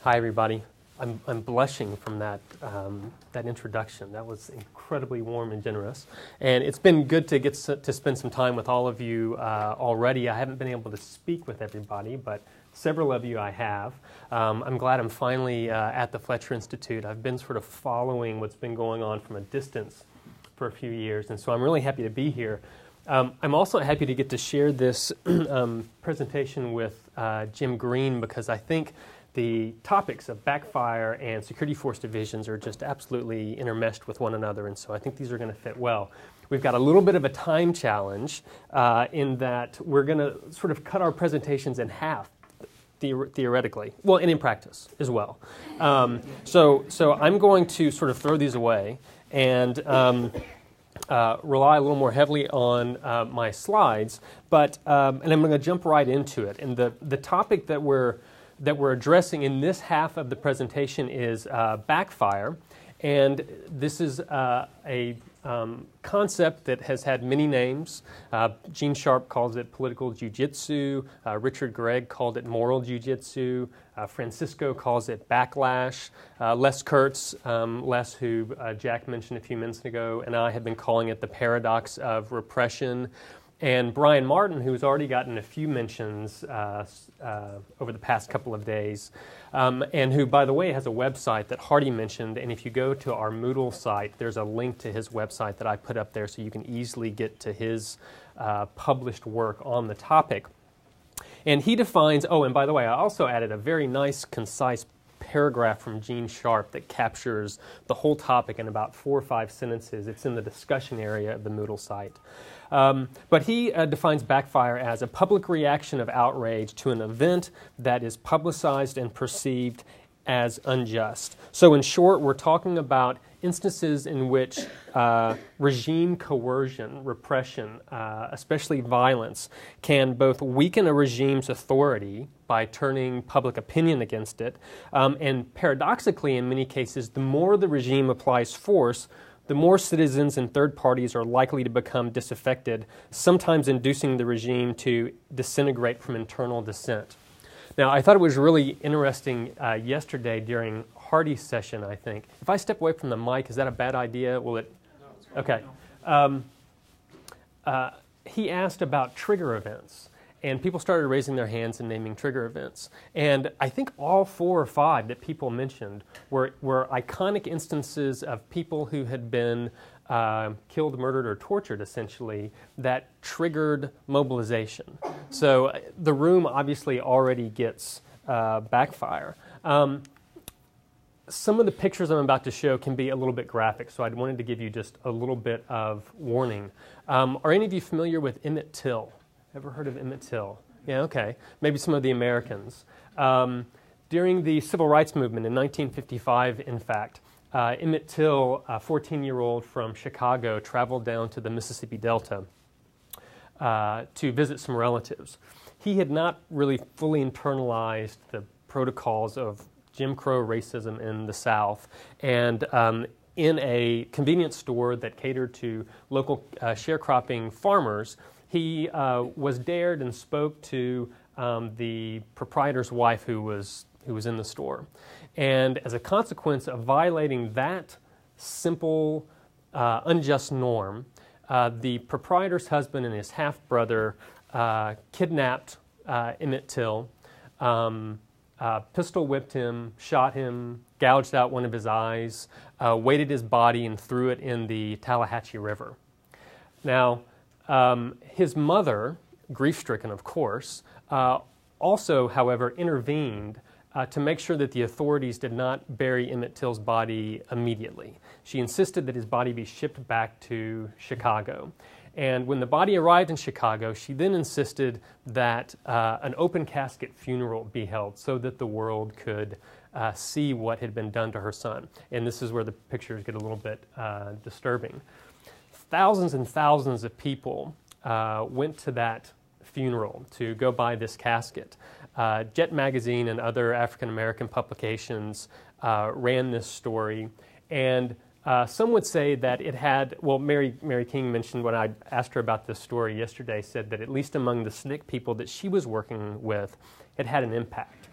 Hi, everybody. I'm blushing from that that introduction. That was incredibly warm and generous, and it's been good to get to spend some time with all of you already. I haven't been able to speak with everybody, but several of you I have. I'm glad I'm finally at the Fletcher Institute. I've been sort of following what's been going on from a distance for a few years, and so I'm really happy to be here. I'm also happy to get to share this presentation with Jim Greene, because I think the topics of backfire and security force divisions are just absolutely intermeshed with one another, and so I think these are going to fit well. We've got a little bit of a time challenge in that we're going to sort of cut our presentations in half, theoretically, well, and in practice as well. So I'm going to sort of throw these away and rely a little more heavily on my slides, but and I'm going to jump right into it. And the topic that we're addressing in this half of the presentation is backfire, and this is a concept that has had many names. Gene Sharp calls it political jiu-jitsu, Richard Gregg called it moral jiu-jitsu, Francisco calls it backlash, Les Kurtz, Les, who Jack mentioned a few minutes ago, and I have been calling it the paradox of repression. And Brian Martin, who's already gotten a few mentions over the past couple of days, and who, by the way, has a website that Hardy mentioned. And if you go to our Moodle site, there's a link to his website that I put up there so you can easily get to his published work on the topic. And he defines, oh, and by the way, I also added a very nice, concise paragraph from Gene Sharp that captures the whole topic in about 4 or 5 sentences. It's in the discussion area of the Moodle site. But he defines backfire as a public reaction of outrage to an event that is publicized and perceived as unjust. So in short, we're talking about instances in which regime coercion, repression, especially violence, can both weaken a regime's authority by turning public opinion against it, and paradoxically, in many cases, the more the regime applies force, the more citizens and third parties are likely to become disaffected, sometimes inducing the regime to disintegrate from internal dissent. Now, I thought it was really interesting yesterday during Hardy's session, I think. If I step away from the mic, is that a bad idea? Will it? No, it's okay. He asked about trigger events, and people started raising their hands and naming trigger events. And I think all 4 or 5 that people mentioned were iconic instances of people who had been killed, murdered, or tortured, essentially, that triggered mobilization. So the room obviously already gets backfire. Some of the pictures I'm about to show can be a little bit graphic, so I wanted to give you just a little bit of warning. Are any of you familiar with Emmett Till? Ever heard of Emmett Till? Yeah, okay. Maybe some of the Americans. During the Civil Rights Movement in 1955, in fact, Emmett Till, a 14-year-old from Chicago, traveled down to the Mississippi Delta to visit some relatives. He had not really fully internalized the protocols of Jim Crow racism in the South, and in a convenience store that catered to local sharecropping farmers, he was dared and spoke to the proprietor's wife who was in the store. And as a consequence of violating that simple, unjust norm, the proprietor's husband and his half-brother kidnapped Emmett Till, pistol whipped him, shot him, gouged out one of his eyes, weighted his body, and threw it in the Tallahatchie River. Now, his mother, grief-stricken of course, also, however, intervened to make sure that the authorities did not bury Emmett Till's body immediately. She insisted that his body be shipped back to Chicago. And when the body arrived in Chicago, she then insisted that an open casket funeral be held so that the world could see what had been done to her son. And this is where the pictures get a little bit disturbing. Thousands and thousands of people went to that funeral to go buy this casket. Jet Magazine and other African-American publications ran this story, and some would say that it had, well, Mary King mentioned when I asked her about this story yesterday, said that at least among the SNCC people that she was working with, it had an impact.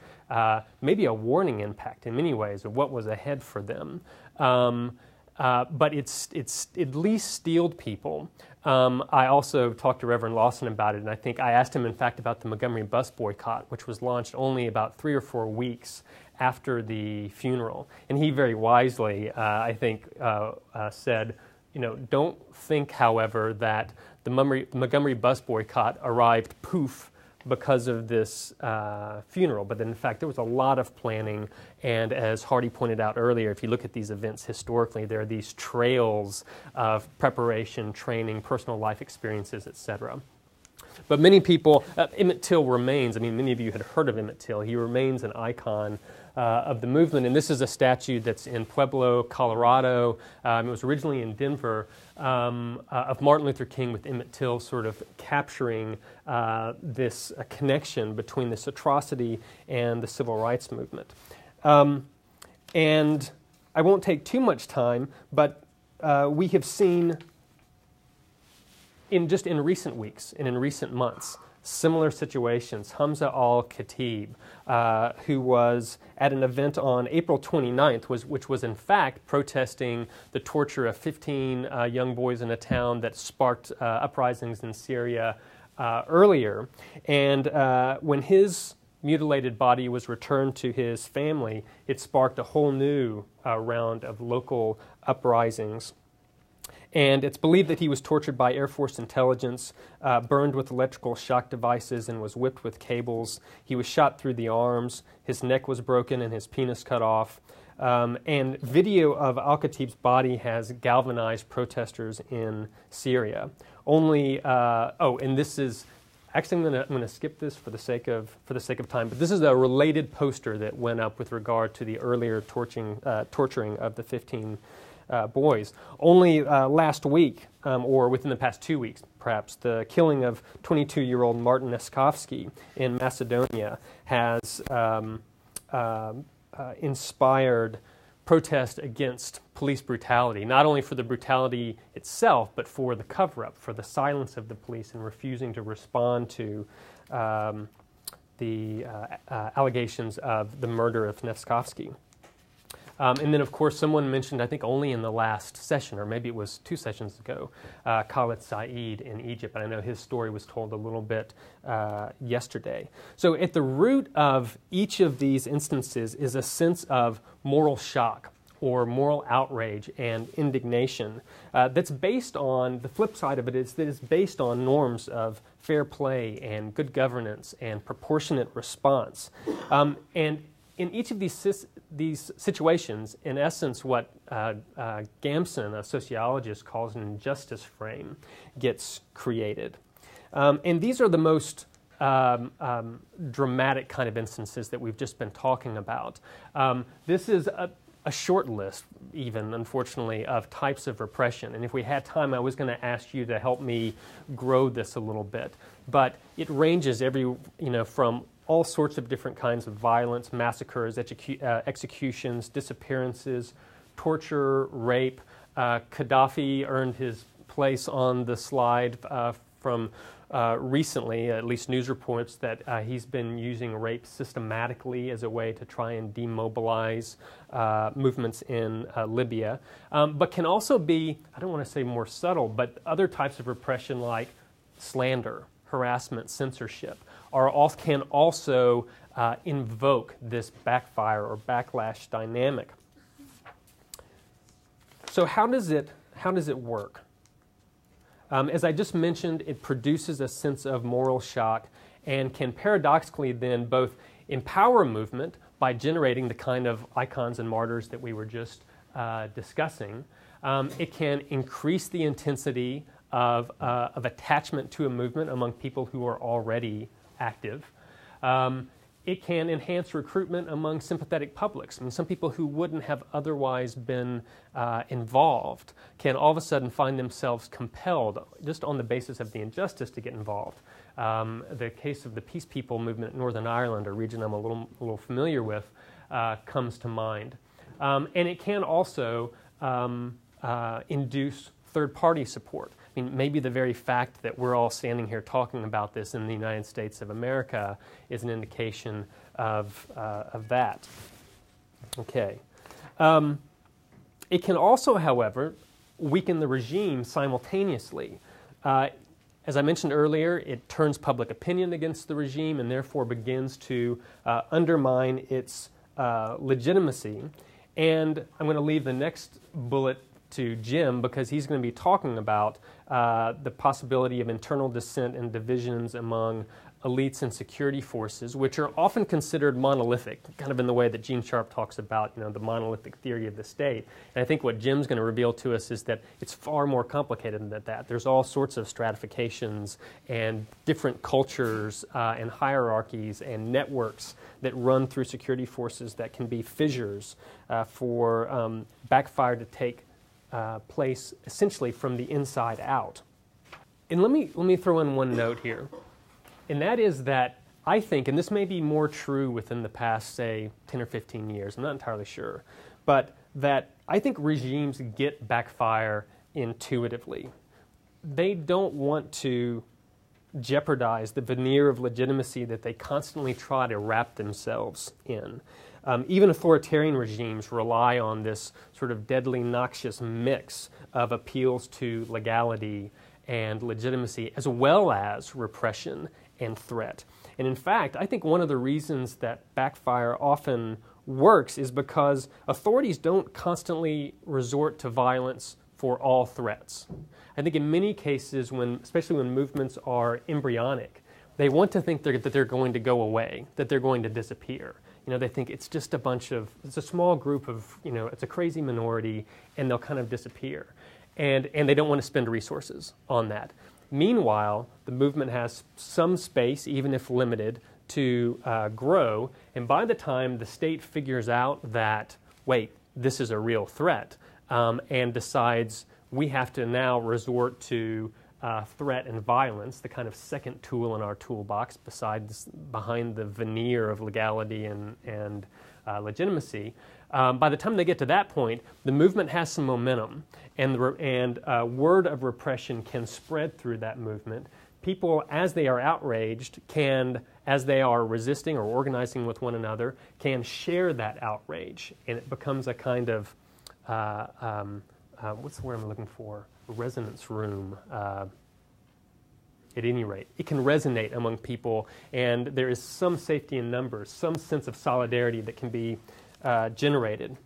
maybe a warning impact in many ways of what was ahead for them. But it's at least steeled people. I also talked to Reverend Lawson about it, and I think I asked him, in fact, about the Montgomery bus boycott, which was launched only about 3 or 4 weeks after the funeral. And he very wisely, I think, said, don't think, however, that the Montgomery bus boycott arrived poof because of this funeral, but in fact there was a lot of planning, and as Hardy pointed out earlier, if you look at these events historically, there are these trails of preparation, training, personal life experiences, etc. But many people, Emmett Till remains, many of you had heard of Emmett Till, he remains an icon of the movement, and this is a statue that's in Pueblo, Colorado. It was originally in Denver, of Martin Luther King with Emmett Till sort of capturing this connection between this atrocity and the civil rights movement. And I won't take too much time, but we have seen in recent weeks and in recent months similar situations. Hamza al-Khatib, who was at an event on April 29th, which was in fact protesting the torture of 15 young boys in a town that sparked uprisings in Syria earlier. And when his mutilated body was returned to his family, it sparked a whole new round of local uprisings. And it's believed that he was tortured by Air Force intelligence, burned with electrical shock devices, and was whipped with cables. He was shot through the arms, his neck was broken, and his penis cut off. And video of al-Khatib's body has galvanized protesters in Syria. And this is, actually I'm going to skip this for the sake of time, but this is a related poster that went up with regard to the earlier torturing of the 15 boys. Only last week, or within the past 2 weeks, perhaps, the killing of 22-year-old Martin Neskovsky in Macedonia has inspired protest against police brutality, not only for the brutality itself, but for the cover-up, for the silence of the police and refusing to respond to the allegations of the murder of Neskovsky. And then, of course, someone mentioned, I think only in the last session, or maybe it was 2 sessions ago, Khalid Said in Egypt. And I know his story was told a little bit yesterday. So at the root of each of these instances is a sense of moral shock or moral outrage and indignation that's based on, the flip side of it is that it's based on norms of fair play and good governance and proportionate response. And in each of these situations, in essence, what Gamson, a sociologist, calls an injustice frame gets created. And these are the most dramatic kind of instances that we've just been talking about. This is a short list, even, unfortunately, of types of repression. And if we had time, I was going to ask you to help me grow this a little bit. But it ranges from all sorts of different kinds of violence, massacres, executions, disappearances, torture, rape. Gaddafi earned his place on the slide from recently, at least news reports, that he's been using rape systematically as a way to try and demobilize movements in Libya. But can also be, I don't want to say more subtle, but other types of repression like slander, harassment, censorship, can also invoke this backfire or backlash dynamic. So how does it work? As I just mentioned, it produces a sense of moral shock and can paradoxically then both empower movement by generating the kind of icons and martyrs that we were just discussing. It can increase the intensity of attachment to a movement among people who are already active. It can enhance recruitment among sympathetic publics. Some people who wouldn't have otherwise been involved can all of a sudden find themselves compelled, just on the basis of the injustice, to get involved. The case of the Peace People movement in Northern Ireland, a region I'm a little familiar with, comes to mind. And it can also induce third-party support. I mean, maybe the very fact that we're all standing here talking about this in the United States of America is an indication of that. Okay. It can also, however, weaken the regime simultaneously. As I mentioned earlier, it turns public opinion against the regime and therefore begins to undermine its legitimacy. And I'm going to leave the next bullet to Jim because he's going to be talking about the possibility of internal dissent and divisions among elites and security forces, which are often considered monolithic, kind of in the way that Gene Sharp talks about, the monolithic theory of the state. And I think what Jim's going to reveal to us is that it's far more complicated than that. There's all sorts of stratifications and different cultures and hierarchies and networks that run through security forces that can be fissures for backfire to take place essentially from the inside out. And let me throw in one note here. And that is that I think, and this may be more true within the past, say, 10 or 15 years, I'm not entirely sure, but that I think regimes get backfire intuitively. They don't want to jeopardize the veneer of legitimacy that they constantly try to wrap themselves in. Even authoritarian regimes rely on this sort of deadly, noxious mix of appeals to legality and legitimacy, as well as repression and threat. And in fact, I think one of the reasons that backfire often works is because authorities don't constantly resort to violence for all threats. I think in many cases, especially when movements are embryonic, they want to think that they're going to go away, that they're going to disappear. They think it's just it's a small group of, it's a crazy minority, and they'll kind of disappear. And they don't want to spend resources on that. Meanwhile, the movement has some space, even if limited, to grow. And by the time the state figures out that, wait, this is a real threat, and decides we have to now resort to threat and violence, the kind of second tool in our toolbox behind the veneer of legality and legitimacy, by the time they get to that point, the movement has some momentum, and word of repression can spread through that movement. People, as they are outraged, as they are resisting or organizing with one another, can share that outrage, and it becomes a kind of, what's the word I'm looking for? Resonance room. At any rate, it can resonate among people, and there is some safety in numbers, some sense of solidarity that can be generated.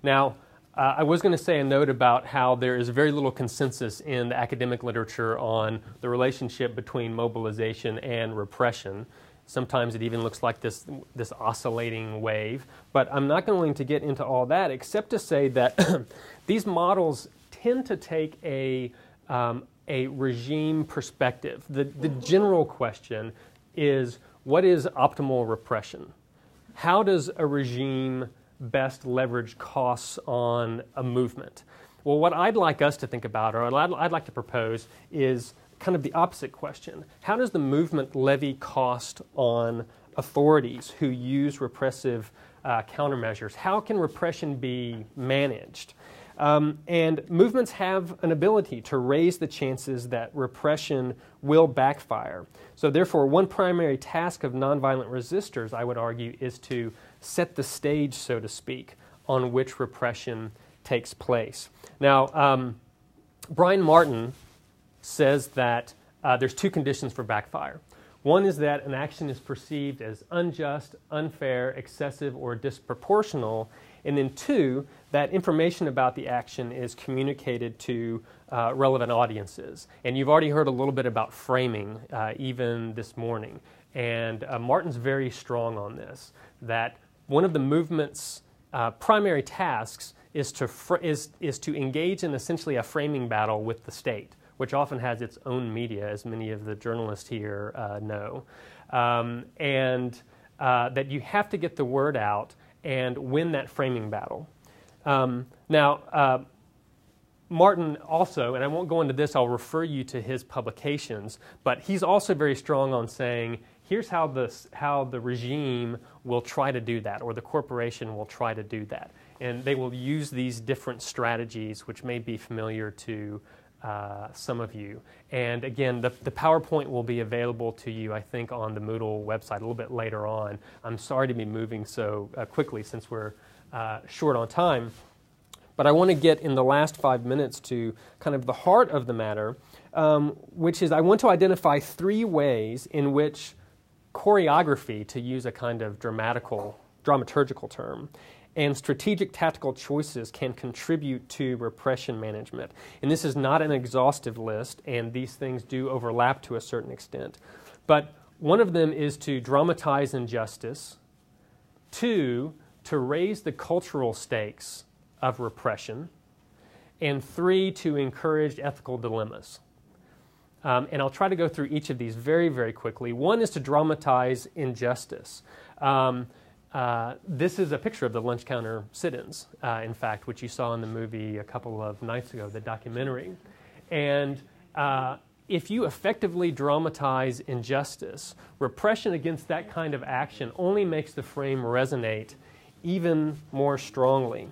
Now, I was going to say a note about how there is very little consensus in the academic literature on the relationship between mobilization and repression. Sometimes it even looks like this oscillating wave, but I'm not going to get into all that except to say that these models tend to take a regime perspective. The general question is, what is optimal repression? How does a regime best leverage costs on a movement? Well, what I'd like us to think about, or I'd like to propose, is kind of the opposite question. How does the movement levy cost on authorities who use repressive countermeasures? How can repression be managed? And movements have an ability to raise the chances that repression will backfire. So therefore, one primary task of nonviolent resistors, I would argue, is to set the stage, so to speak, on which repression takes place. Now, Brian Martin says that there's two conditions for backfire. One is that an action is perceived as unjust, unfair, excessive, or disproportional. And then two, that information about the action is communicated to relevant audiences. And you've already heard a little bit about framing even this morning. And Martin's very strong on this, that one of the movement's primary tasks is to engage in essentially a framing battle with the state, which often has its own media, as many of the journalists here know. And that you have to get the word out and win that framing battle. Now, Martin also, and I won't go into this, I'll refer you to his publications, but he's also very strong on saying, here's how the regime will try to do that, or the corporation will try to do that. And they will use these different strategies, which may be familiar to some of you. And again, the PowerPoint will be available to you, I think, on the Moodle website a little bit later on. I'm sorry to be moving so quickly since we're short on time. But I want to get in the last 5 minutes to kind of the heart of the matter, which is I want to identify 3 ways in which choreography, to use a kind of dramaturgical term, and strategic tactical choices can contribute to repression management. And this is not an exhaustive list, and these things do overlap to a certain extent. But one of them is to dramatize injustice. 2, to raise the cultural stakes of repression. And 3, to encourage ethical dilemmas. And I'll try to go through each of these very, very quickly. One is to dramatize injustice. This is a picture of the lunch counter sit-ins, in fact, which you saw in the movie a couple of nights ago, the documentary. And if you effectively dramatize injustice, repression against that kind of action only makes the frame resonate even more strongly.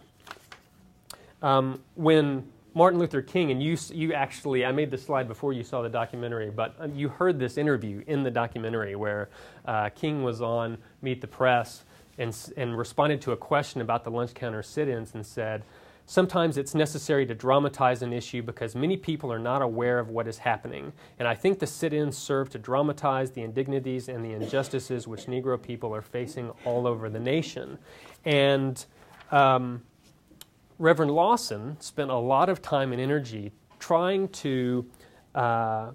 When Martin Luther King, and you actually, I made this slide before you saw the documentary, but you heard this interview in the documentary where King was on Meet the Press and responded to a question about the lunch counter sit-ins and said, "Sometimes it's necessary to dramatize an issue because many people are not aware of what is happening. And I think the sit-ins serve to dramatize the indignities and the injustices which Negro people are facing all over the nation." And Reverend Lawson spent a lot of time and energy trying to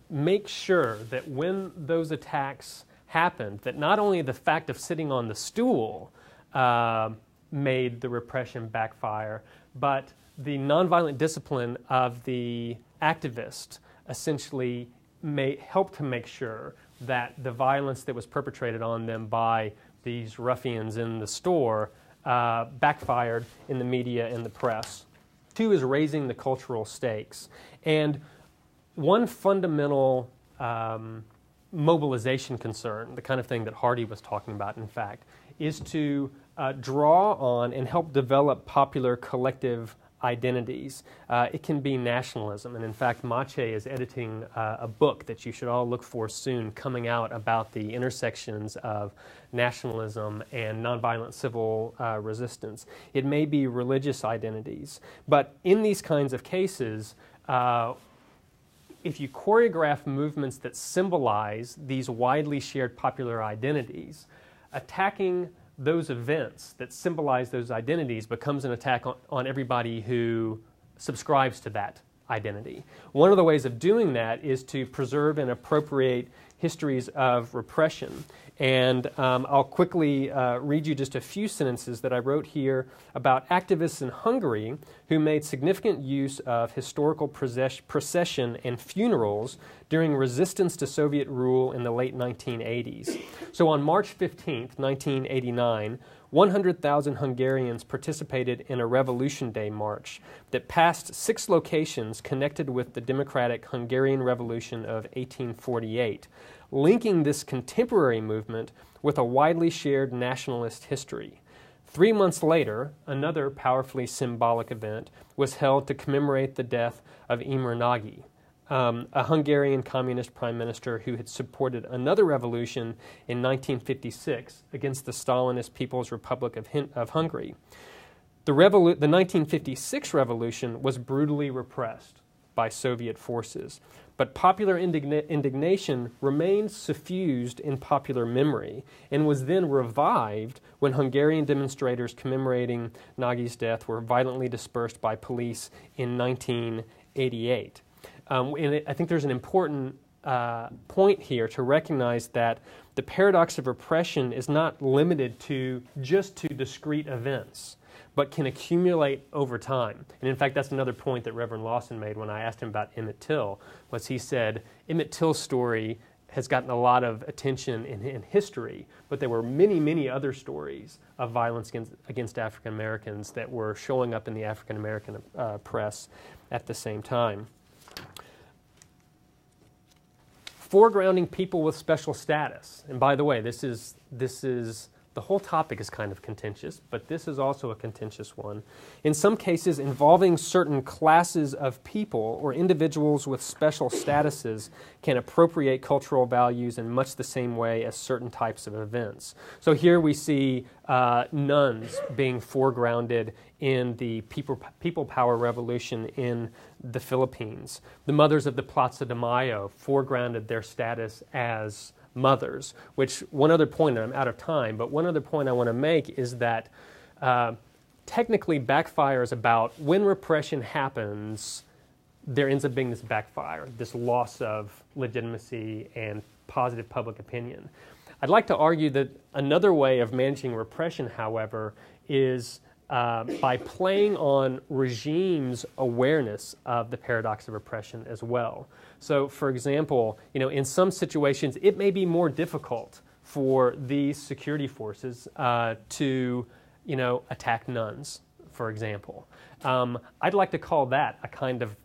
make sure that when those attacks happened, that not only the fact of sitting on the stool made the repression backfire, but the nonviolent discipline of the activist essentially helped to make sure that the violence that was perpetrated on them by these ruffians in the store backfired in the media and the press. 2 is raising the cultural stakes. And one fundamental mobilization concern, the kind of thing that Hardy was talking about, in fact, is to draw on and help develop popular collective identities. It can be nationalism, and in fact, Mache is editing a book that you should all look for soon, coming out about the intersections of nationalism and nonviolent civil resistance. It may be religious identities, but in these kinds of cases, if you choreograph movements that symbolize these widely shared popular identities, attacking those events that symbolize those identities becomes an attack on everybody who subscribes to that identity. One of the ways of doing that is to preserve and appropriate histories of repression. And I'll quickly read you just a few sentences that I wrote here about activists in Hungary who made significant use of historical procession and funerals during resistance to Soviet rule in the late 1980s. So on March 15th, 1989, 100,000 Hungarians participated in a Revolution Day march that passed 6 locations connected with the Democratic Hungarian Revolution of 1848, linking this contemporary movement with a widely shared nationalist history. 3 months later, another powerfully symbolic event was held to commemorate the death of Imre Nagy, a Hungarian communist prime minister who had supported another revolution in 1956 against the Stalinist People's Republic of Hungary. The 1956 revolution was brutally repressed by Soviet forces, but popular indignation remained suffused in popular memory and was then revived when Hungarian demonstrators commemorating Nagy's death were violently dispersed by police in 1988. And I think there's an important point here to recognize that the paradox of repression is not limited to just to discrete events, but can accumulate over time. And in fact, that's another point that Reverend Lawson made when I asked him about Emmett Till, was he said, Emmett Till's story has gotten a lot of attention in history, but there were many, many other stories of violence against African Americans that were showing up in the African American press at the same time. Foregrounding people with special status. And by the way, this is The whole topic is kind of contentious, but this is also a contentious one. In some cases involving certain classes of people or individuals with special statuses can appropriate cultural values in much the same way as certain types of events. So here we see nuns being foregrounded in the people power revolution in the Philippines. The mothers of the Plaza de Mayo foregrounded their status as mothers, which one other point, and I'm out of time, but one other point I want to make is that technically backfire is about when repression happens, there ends up being this backfire, this loss of legitimacy and positive public opinion. I'd like to argue that another way of managing repression, however, is by playing on regimes' awareness of the paradox of repression as well. So, for example, in some situations, it may be more difficult for these security forces to, attack nuns, for example. I'd like to call that a kind of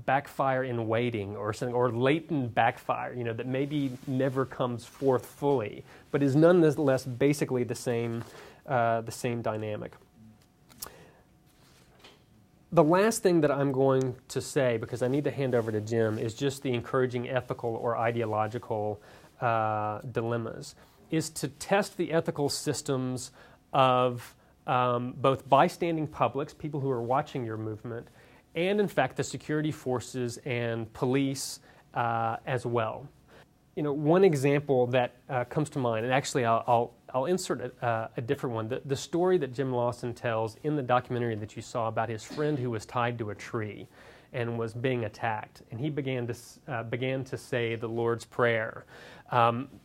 backfire in waiting or something, or latent backfire, that maybe never comes forth fully, but is nonetheless basically the same dynamic. The last thing that I'm going to say, because I need to hand over to Jim, is just the encouraging ethical or ideological dilemmas, is to test the ethical systems of both bystanding publics, people who are watching your movement, and in fact the security forces and police as well. One example that comes to mind, and actually I'll insert a different one. The story that Jim Lawson tells in the documentary that you saw about his friend who was tied to a tree and was being attacked, and he began to say the Lord's Prayer,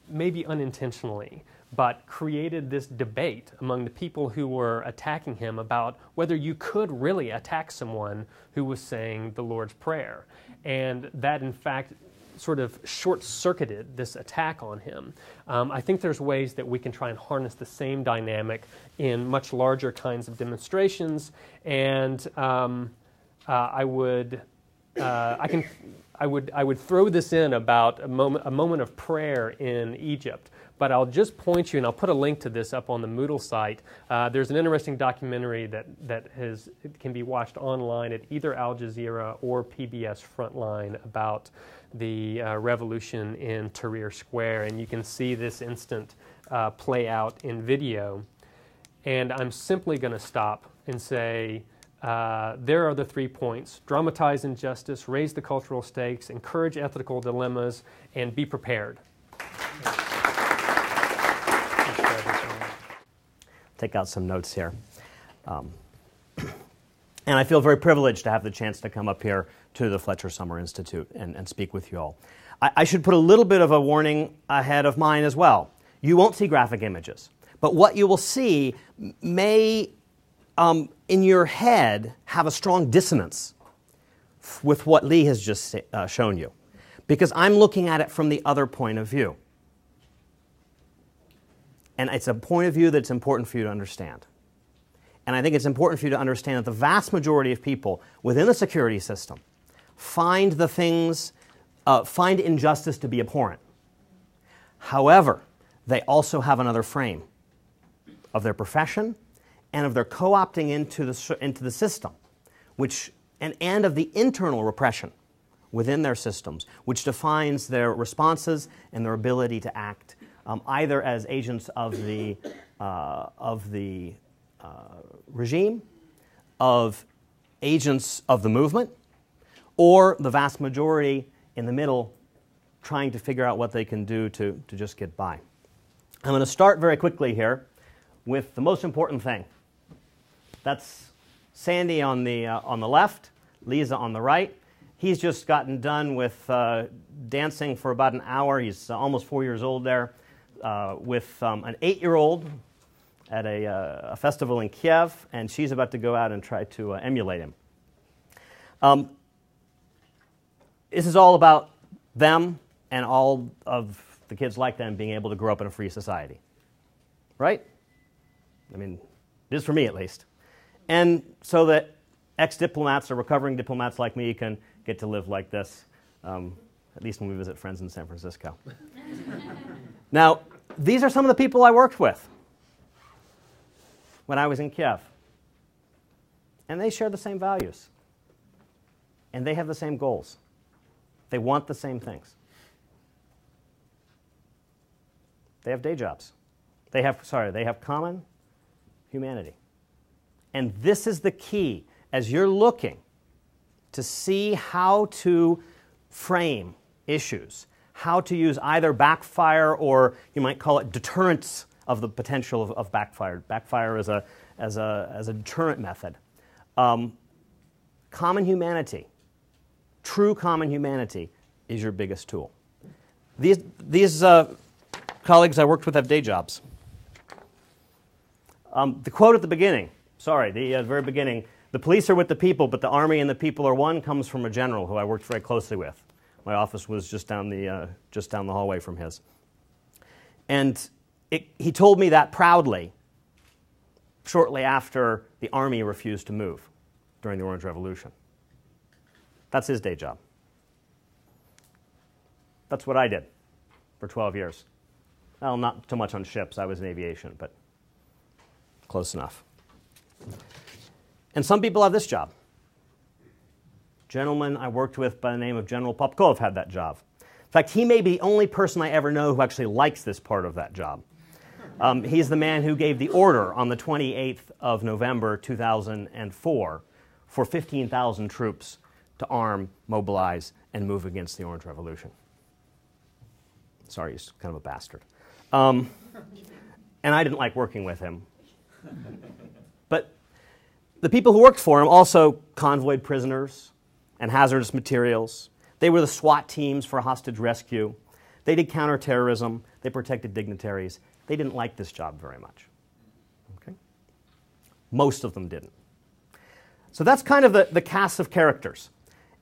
maybe unintentionally, but created this debate among the people who were attacking him about whether you could really attack someone who was saying the Lord's Prayer, and that in fact sort of short-circuited this attack on him. I think there's ways that we can try and harness the same dynamic in much larger kinds of demonstrations, and I would throw this in about a moment of prayer in Egypt. But I'll just point you, and I'll put a link to this up on the Moodle site. There's an interesting documentary that can be watched online at either Al Jazeera or PBS Frontline about the revolution in Tahrir Square, and you can see this instant play out in video. And I'm simply going to stop and say, there are the 3 points: dramatize injustice, raise the cultural stakes, encourage ethical dilemmas, and be prepared. Take out some notes here. And I feel very privileged to have the chance to come up here to the Fletcher Summer Institute and speak with you all. I should put a little bit of a warning ahead of mine as well. You won't see graphic images, but what you will see may, in your head, have a strong dissonance with what Lee has just shown you, because I'm looking at it from the other point of view. And it's a point of view that's important for you to understand. And I think it's important for you to understand that the vast majority of people within the security system find find injustice to be abhorrent. However, they also have another frame of their profession and of their co-opting into the system, and of the internal repression within their systems, which defines their responses and their ability to act either as agents of the regime, of agents of the movement, or the vast majority in the middle trying to figure out what they can do to just get by. I'm going to start very quickly here with the most important thing. That's Sandy on the left, Lisa on the right. He's just gotten done with dancing for about an hour. He's almost 4 years old there. With an 8-year-old at a festival in Kiev, and she's about to go out and try to emulate him. This is all about them and all of the kids like them being able to grow up in a free society. Right? I mean, it is for me at least. And so that ex-diplomats or recovering diplomats like me can get to live like this, at least when we visit friends in San Francisco. Now, these are some of the people I worked with. when I was in Kiev. And they share the same values. And they have the same goals. They want the same things. They have day jobs. They have common humanity. And this is the key as you're looking to see how to frame issues, how to use either backfire or you might call it deterrence of the potential of backfire. Backfire as a deterrent method. Common humanity, true common humanity is your biggest tool. These colleagues I worked with have day jobs. The quote at the beginning, the very beginning, the police are with the people, but the army and the people are one, comes from a general who I worked very closely with. My office was just down the hallway from his. And he told me that proudly shortly after the army refused to move during the Orange Revolution. That's his day job. That's what I did for 12 years. Well, not too much on ships. I was in aviation, but close enough. And some people have this job. Gentleman I worked with by the name of General Popkov had that job. In fact, he may be the only person I ever know who actually likes this part of that job. He's the man who gave the order on the 28th of November 2004 for 15,000 troops to arm, mobilize, and move against the Orange Revolution. Sorry, he's kind of a bastard. And I didn't like working with him. But the people who worked for him also convoyed prisoners and hazardous materials. They were the SWAT teams for hostage rescue. They did counterterrorism. They protected dignitaries. They didn't like this job very much. Okay? Most of them didn't. So that's kind of the cast of characters.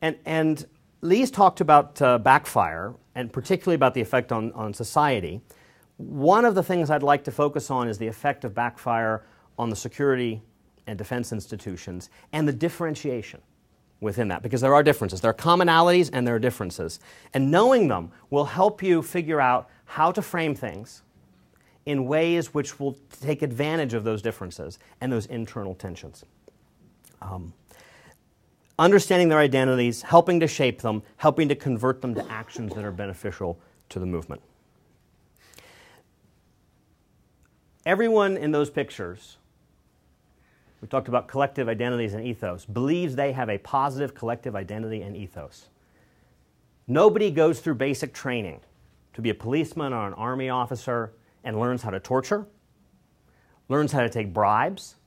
And Lee's talked about backfire, and particularly about the effect on society. One of the things I'd like to focus on is the effect of backfire on the security and defense institutions and the differentiation within that, because there are differences. There are commonalities and there are differences. And knowing them will help you figure out how to frame things in ways which will take advantage of those differences and those internal tensions. Understanding their identities, helping to shape them, helping to convert them to actions that are beneficial to the movement. Everyone in those pictures, we talked about collective identities and ethos, believes they have a positive collective identity and ethos. Nobody goes through basic training to be a policeman or an army officer and learns how to torture, learns how to take bribes,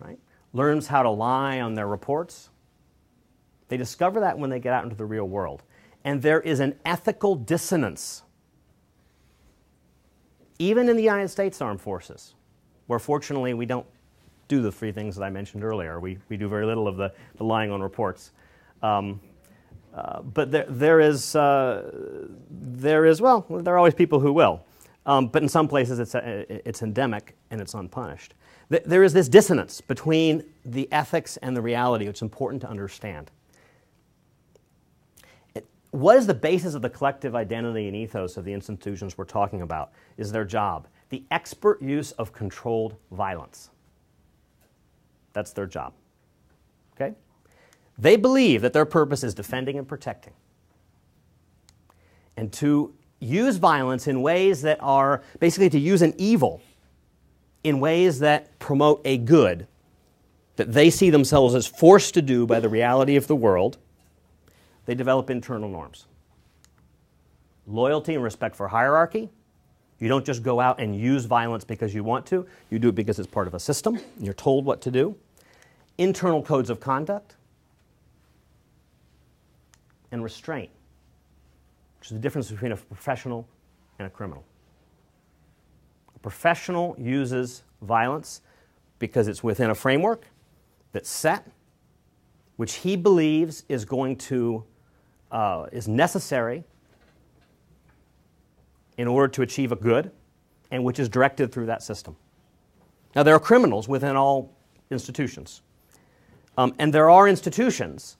right? Learns how to lie on their reports. They discover that when they get out into the real world. And there is an ethical dissonance, even in the United States Armed Forces, where fortunately we don't do the three things that I mentioned earlier. We do very little of the lying on reports. But there are always people who will. But in some places it's endemic and it's unpunished. There is this dissonance between the ethics and the reality, which is important to understand. What is the basis of the collective identity and ethos of the institutions we're talking about? Is their job. The expert use of controlled violence. That's their job. Okay? They believe that their purpose is defending and protecting. And to use violence in ways that are, basically to use an evil in ways that promote a good that they see themselves as forced to do by the reality of the world, they develop internal norms. Loyalty and respect for hierarchy. You don't just go out and use violence because you want to. You do it because it's part of a system, and you're told what to do. Internal codes of conduct. And restraint, which is the difference between a professional and a criminal. A professional uses violence because it's within a framework that's set, which he believes is going to is necessary in order to achieve a good, and which is directed through that system. Now, there are criminals within all institutions, and there are institutions.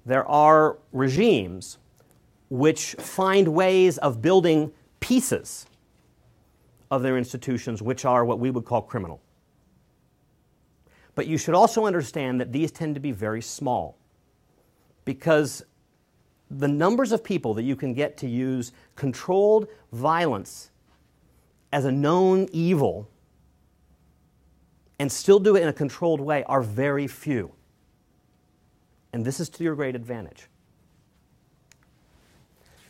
There are regimes which find ways of building pieces of their institutions which are what we would call criminal. But you should also understand that these tend to be very small, because the numbers of people that you can get to use controlled violence as a known evil and still do it in a controlled way are very few. And this is to your great advantage.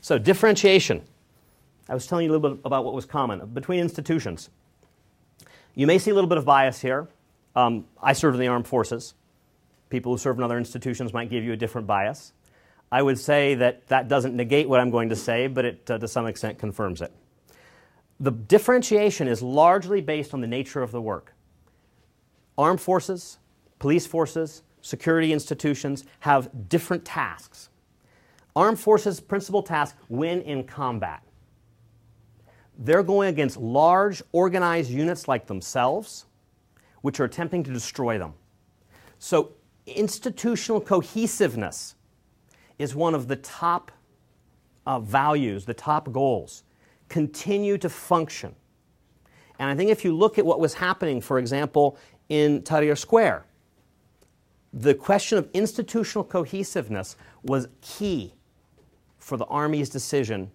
So, differentiation. I was telling you a little bit about what was common between institutions. You may see a little bit of bias here. I served in the armed forces. People who serve in other institutions might give you a different bias. I would say that that doesn't negate what I'm going to say, but it to some extent confirms it. The differentiation is largely based on the nature of the work. Armed forces, police forces, security institutions have different tasks. Armed forces' principal task: win in combat. They're going against large, organized units like themselves, which are attempting to destroy them. So institutional cohesiveness is one of the top values, the top goals. Continue to function. And I think if you look at what was happening, for example, in Tahrir Square, the question of institutional cohesiveness was key for the Army's decision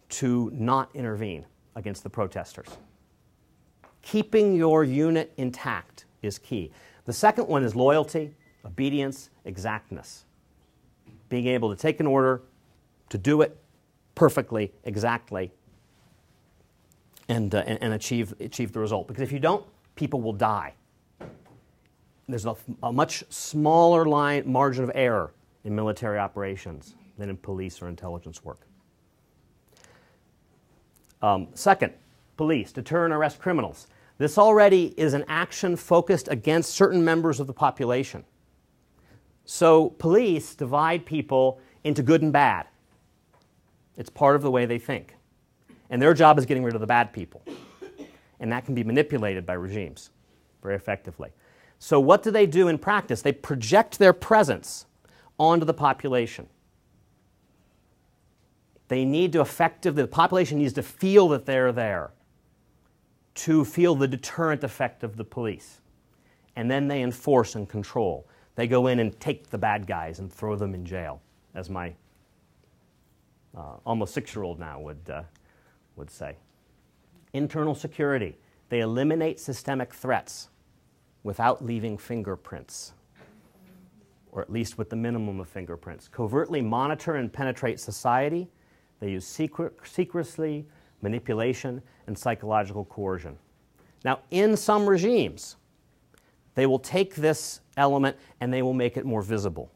to not intervene against the protesters. Keeping your unit intact is key. The second one is loyalty, obedience, exactness. Being able to take an order, to do it perfectly, exactly, and achieve the result. Because if you don't, people will die. There's a much smaller margin of error in military operations than in police or intelligence work. Second, police, deter and arrest criminals. This already is an action focused against certain members of the population. So police divide people into good and bad. It's part of the way they think. And their job is getting rid of the bad people. And that can be manipulated by regimes very effectively. So what do they do in practice? They project their presence onto the population. The population needs to feel that they're there, to feel the deterrent effect of the police. And then they enforce and control. They go in and take the bad guys and throw them in jail, as my almost 6-year-old now would say. Internal security. They eliminate systemic threats without leaving fingerprints, or at least with the minimum of fingerprints. Covertly monitor and penetrate society. They use secrecy, manipulation, and psychological coercion. Now, in some regimes, they will take this element and they will make it more visible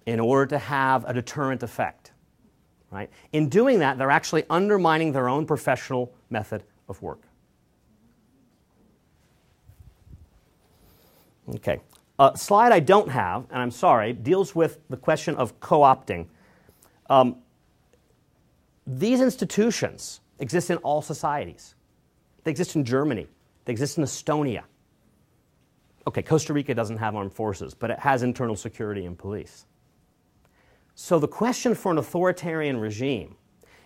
in order to have a deterrent effect. Right? In doing that, they're actually undermining their own professional method of work. Okay. A slide I don't have, and I'm sorry, deals with the question of co-opting. These institutions exist in all societies. They exist in Germany. They exist in Estonia. Okay, Costa Rica doesn't have armed forces, but it has internal security and police. So the question for an authoritarian regime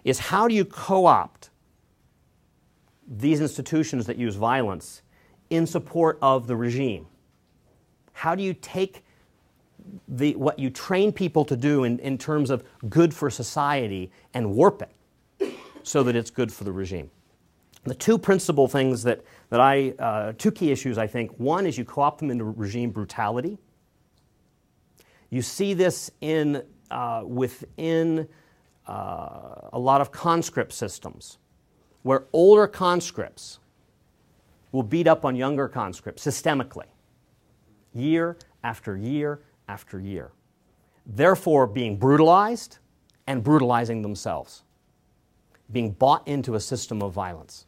is, how do you co-opt these institutions that use violence in support of the regime? How do you take what you train people to do in terms of good for society and warp it so that it's good for the regime? The two principal things two key issues, I think. One is you co-opt them into regime brutality. You see this within a lot of conscript systems, where older conscripts will beat up on younger conscripts systemically, year after year after year, therefore being brutalized and brutalizing themselves, being bought into a system of violence.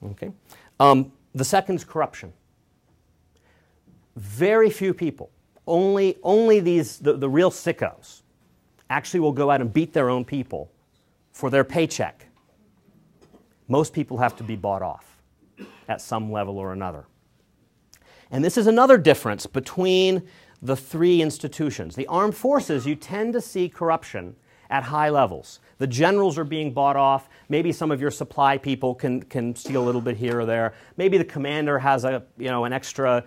Okay? The second is corruption. Very few people, only the real sickos, actually will go out and beat their own people for their paycheck. Most people have to be bought off at some level or another. And this is another difference between the three institutions. The armed forces, you tend to see corruption at high levels. The generals are being bought off. Maybe some of your supply people can steal a little bit here or there. Maybe the commander has an extra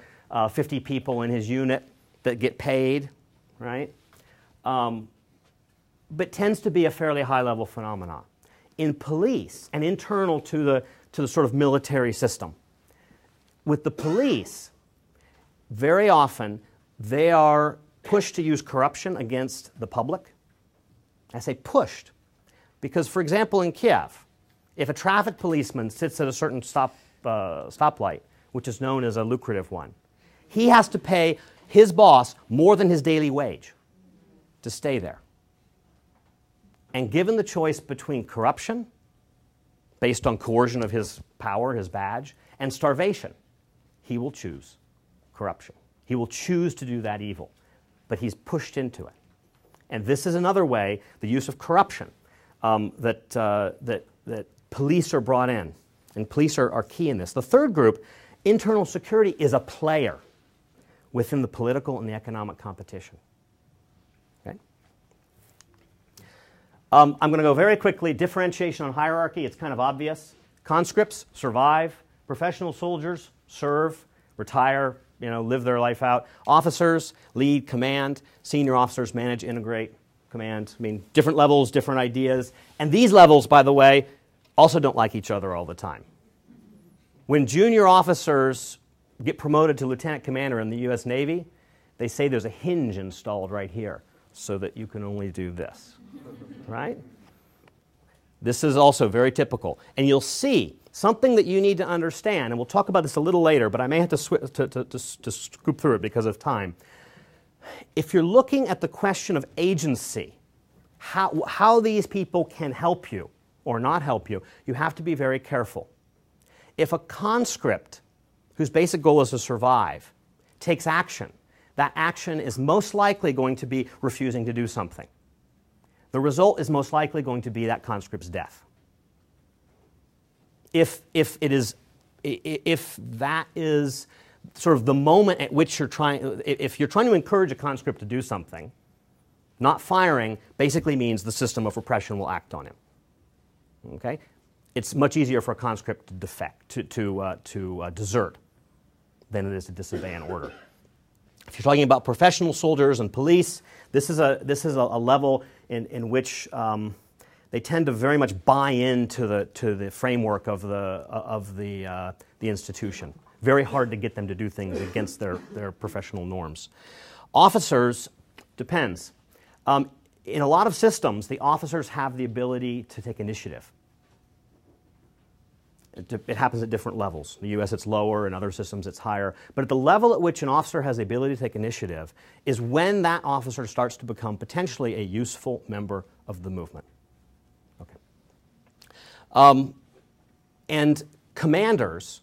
50 people in his unit that get paid, right? But tends to be a fairly high-level phenomenon. In police and internal to the sort of military system, with the police, very often they are pushed to use corruption against the public. I say pushed because, for example, in Kiev, if a traffic policeman sits at a certain stoplight, which is known as a lucrative one, he has to pay his boss more than his daily wage to stay there. And given the choice between corruption, based on coercion of his power, his badge, and starvation, he will choose corruption. He will choose to do that evil, but he's pushed into it. And this is another way, the use of corruption, that police are brought in, and police are key in this. The third group, internal security, is a player within the political and the economic competition. Okay? I'm going to go very quickly. Differentiation on hierarchy, it's kind of obvious. Conscripts survive. Professional soldiers serve, retire, live their life out. Officers lead, command. Senior officers manage, integrate, command. I mean, different levels, different ideas. And these levels, by the way, also don't like each other all the time. When junior officers get promoted to lieutenant commander in the U.S. Navy, they say there's a hinge installed right here so that you can only do this, right? This is also very typical. And you'll see something that you need to understand, and we'll talk about this a little later, but I may have to scoop through it because of time. If you're looking at the question of agency, how these people can help you or not help you, you have to be very careful. If a conscript whose basic goal is to survive takes action, that action is most likely going to be refusing to do something. The result is most likely going to be that conscript's death. If that is sort of the moment at which if you're trying to encourage a conscript to do something, not firing basically means the system of repression will act on him. Okay? It's much easier for a conscript to defect, to desert, than it is to disobey an order. If you're talking about professional soldiers and police, this is a level in which they tend to very much buy into the framework of the institution. Very hard to get them to do things against their professional norms. Officers, depends. In a lot of systems, the officers have the ability to take initiative. It happens at different levels. In the U.S. it's lower, in other systems it's higher. But at the level at which an officer has the ability to take initiative is when that officer starts to become potentially a useful member of the movement. Okay. And commanders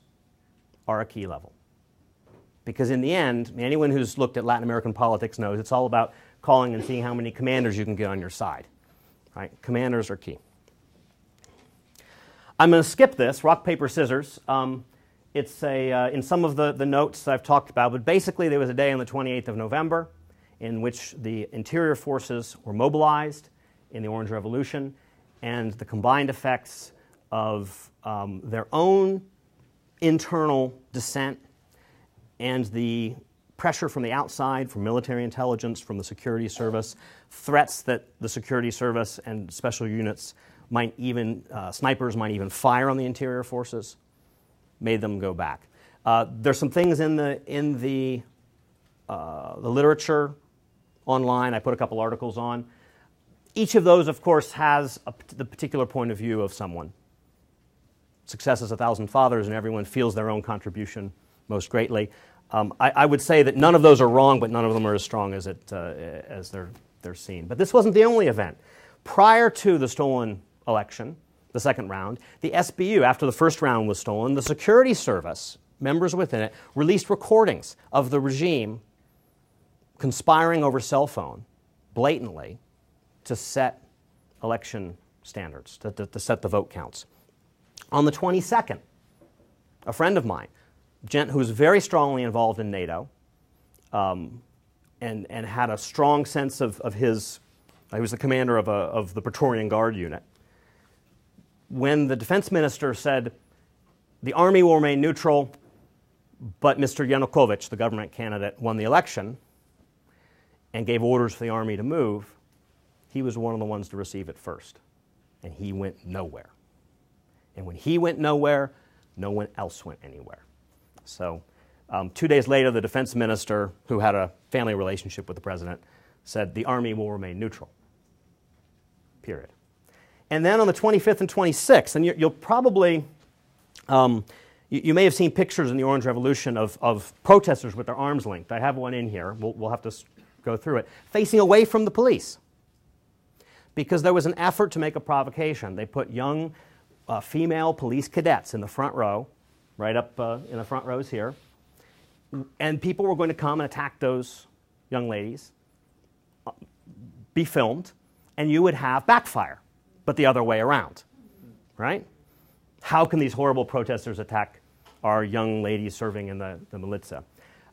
are a key level. Because in the end, anyone who's looked at Latin American politics knows it's all about calling and seeing how many commanders you can get on your side. Right? Commanders are key. I'm going to skip this, rock, paper, scissors. It's in some of the notes I've talked about, but basically there was a day on the 28th of November in which the interior forces were mobilized in the Orange Revolution, and the combined effects of their own internal dissent and the pressure from the outside, from military intelligence, from the security service, threats that the security service and special units might even, snipers might even fire on the interior forces, made them go back. There's some things in the literature online. I put a couple articles on. Each of those, of course, has the particular point of view of someone. Success is 1,000 fathers, and everyone feels their own contribution most greatly. I would say that none of those are wrong, but none of them are as strong as they're seen. But this wasn't the only event. Prior to the stolen election, the second round, the SBU, after the first round was stolen, the security service, members within it, released recordings of the regime conspiring over cell phone, blatantly, to set election standards, to set the vote counts. On the 22nd, a friend of mine, gent who was very strongly involved in NATO, and had a strong sense of his He was the commander of the Praetorian Guard unit. When the defense minister said, the army will remain neutral, but Mr. Yanukovych, the government candidate, won the election and gave orders for the army to move, he was one of the ones to receive it first. And he went nowhere. And when he went nowhere, no one else went anywhere. So 2 days later, the defense minister, who had a family relationship with the president, said the army will remain neutral, period. And then on the 25th and 26th, and you'll probably, you may have seen pictures in the Orange Revolution of protesters with their arms linked. I have one in here. We'll have to go through it. Facing away from the police, because there was an effort to make a provocation. They put young female police cadets in the front row, right up in the front rows here, and people were going to come and attack those young ladies, be filmed, and you would have backfire, but the other way around, right? How can these horrible protesters attack our young ladies serving in the militia?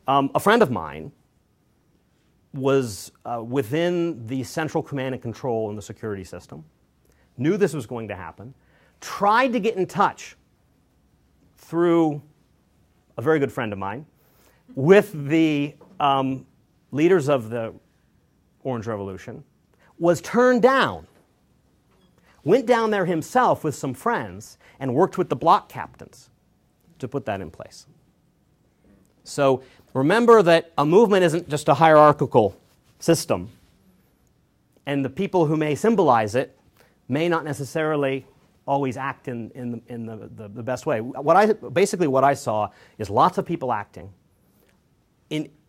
A friend of mine was within the central command and control in the security system, knew this was going to happen, tried to get in touch through a very good friend of mine with the leaders of the Orange Revolution, was turned down, went down there himself with some friends and worked with the block captains to put that in place. So remember that a movement isn't just a hierarchical system, and the people who may symbolize it may not necessarily always act in the best way. Basically what I saw is lots of people acting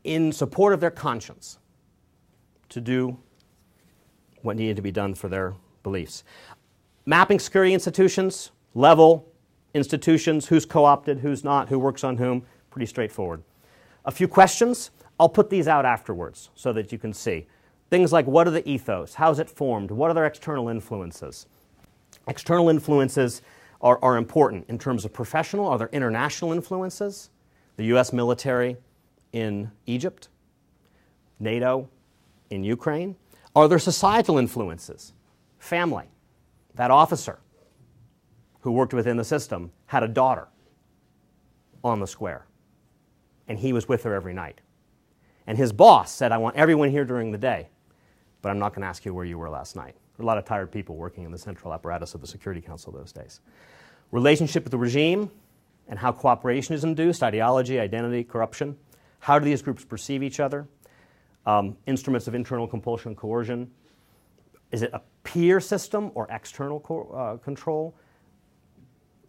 in support of their conscience to do what needed to be done for their beliefs. Mapping security institutions, level institutions, who's co-opted, who's not, who works on whom, pretty straightforward. A few questions. I'll put these out afterwards so that you can see. Things like, what are the ethos? How's it formed? What are their external influences? External influences are important in terms of professional. Are there international influences? The US military in Egypt, NATO in Ukraine. Are there societal influences? Family. That officer who worked within the system had a daughter on the square, and he was with her every night. And his boss said, I want everyone here during the day, but I'm not going to ask you where you were last night. There were a lot of tired people working in the central apparatus of the Security Council those days. Relationship with the regime and how cooperation is induced, ideology, identity, corruption. How do these groups perceive each other? Instruments of internal compulsion, coercion. Is it a peer system or external control?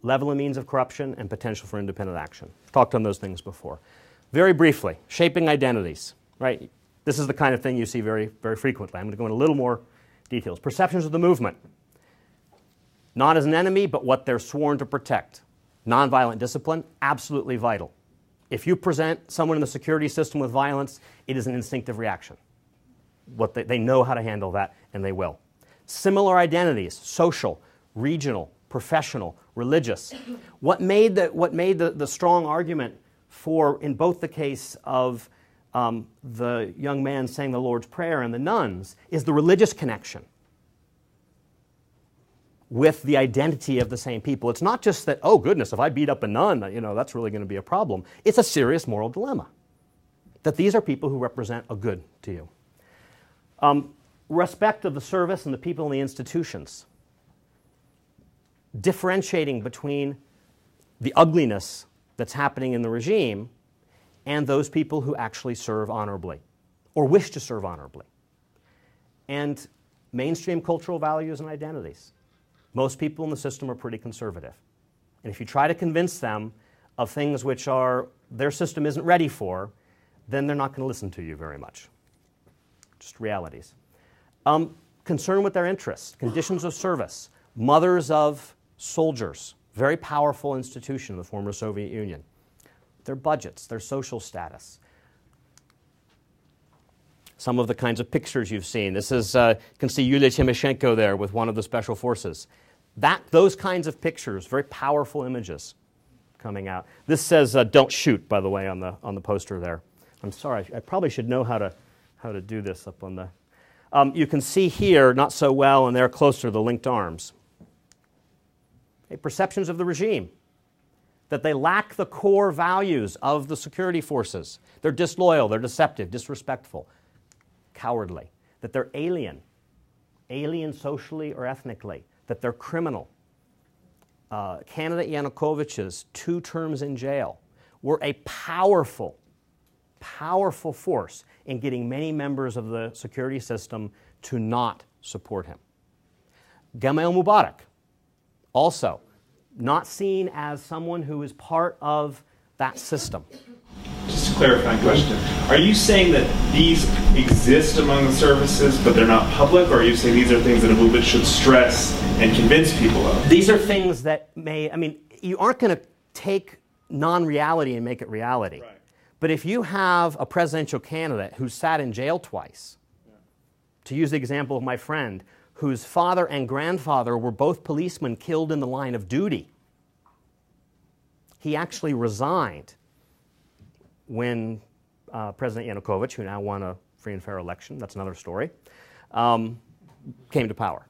Level and means of corruption and potential for independent action. Talked on those things before. Very briefly, shaping identities, right? This is the kind of thing you see very, very frequently. I'm going to go into a little more details. Perceptions of the movement. Not as an enemy, but what they're sworn to protect. Nonviolent discipline, absolutely vital. If you present someone in the security system with violence, it is an instinctive reaction. They know how to handle that, and they will. Similar identities, social, regional, professional, religious. What made the strong argument for, in both the case of the young man saying the Lord's Prayer and the nuns, is the religious connection with the identity of the same people. It's not just that, oh goodness, if I beat up a nun, that's really going to be a problem. It's a serious moral dilemma, that these are people who represent a good to you. Respect of the service and the people in the institutions. Differentiating between the ugliness that's happening in the regime and those people who actually serve honorably or wish to serve honorably. And mainstream cultural values and identities. Most people in the system are pretty conservative. And if you try to convince them of things which their system isn't ready for, then they're not going to listen to you very much. Just realities. Concern with their interests, conditions of service, mothers of soldiers, very powerful institution in the former Soviet Union. Their budgets, their social status. Some of the kinds of pictures you've seen. This is, you can see Yulia Tymoshenko there with one of the special forces. Those kinds of pictures, very powerful images coming out. This says don't shoot, by the way, on the poster there. I'm sorry, I probably should know how to do this up on the... You can see here, not so well, and they're closer to the linked arms. Okay, perceptions of the regime, that they lack the core values of the security forces. They're disloyal, they're deceptive, disrespectful, cowardly, that they're alien socially or ethnically, that they're criminal. Candidate Yanukovych's 2 terms in jail were a powerful force in getting many members of the security system to not support him. Gamal Mubarak, also not seen as someone who is part of that system. Just a clarifying question. Are you saying that these exist among the services, but they're not public, or are you saying these are things that a movement should stress and convince people of? These are things that may, I mean, you aren't going to take non-reality and make it reality. Right. But if you have a presidential candidate who sat in jail twice, to use the example of my friend, whose father and grandfather were both policemen killed in the line of duty, he actually resigned when President Yanukovych, who now won a free and fair election, that's another story, came to power.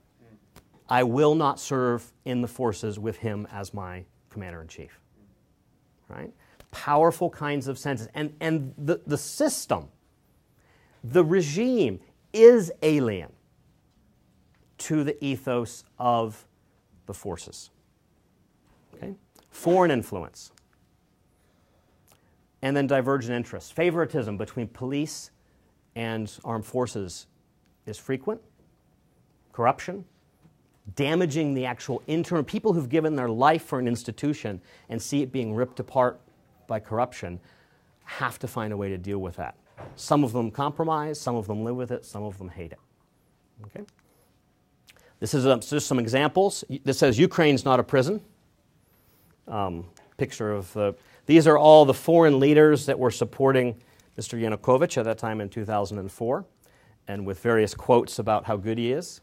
I will not serve in the forces with him as my commander-in-chief. Right? Powerful kinds of senses. And the system, the regime, is alien to the ethos of the forces. Okay? Foreign influence. And then divergent interests. Favoritism between police and armed forces is frequent. Corruption. Damaging the actual internal, people who've given their life for an institution and see it being ripped apart by corruption have to find a way to deal with that. Some of them compromise, some of them live with it, some of them hate it. Okay? This is just some examples. This says Ukraine's not a prison. Picture of these are all the foreign leaders that were supporting Mr. Yanukovych at that time in 2004, and with various quotes about how good he is.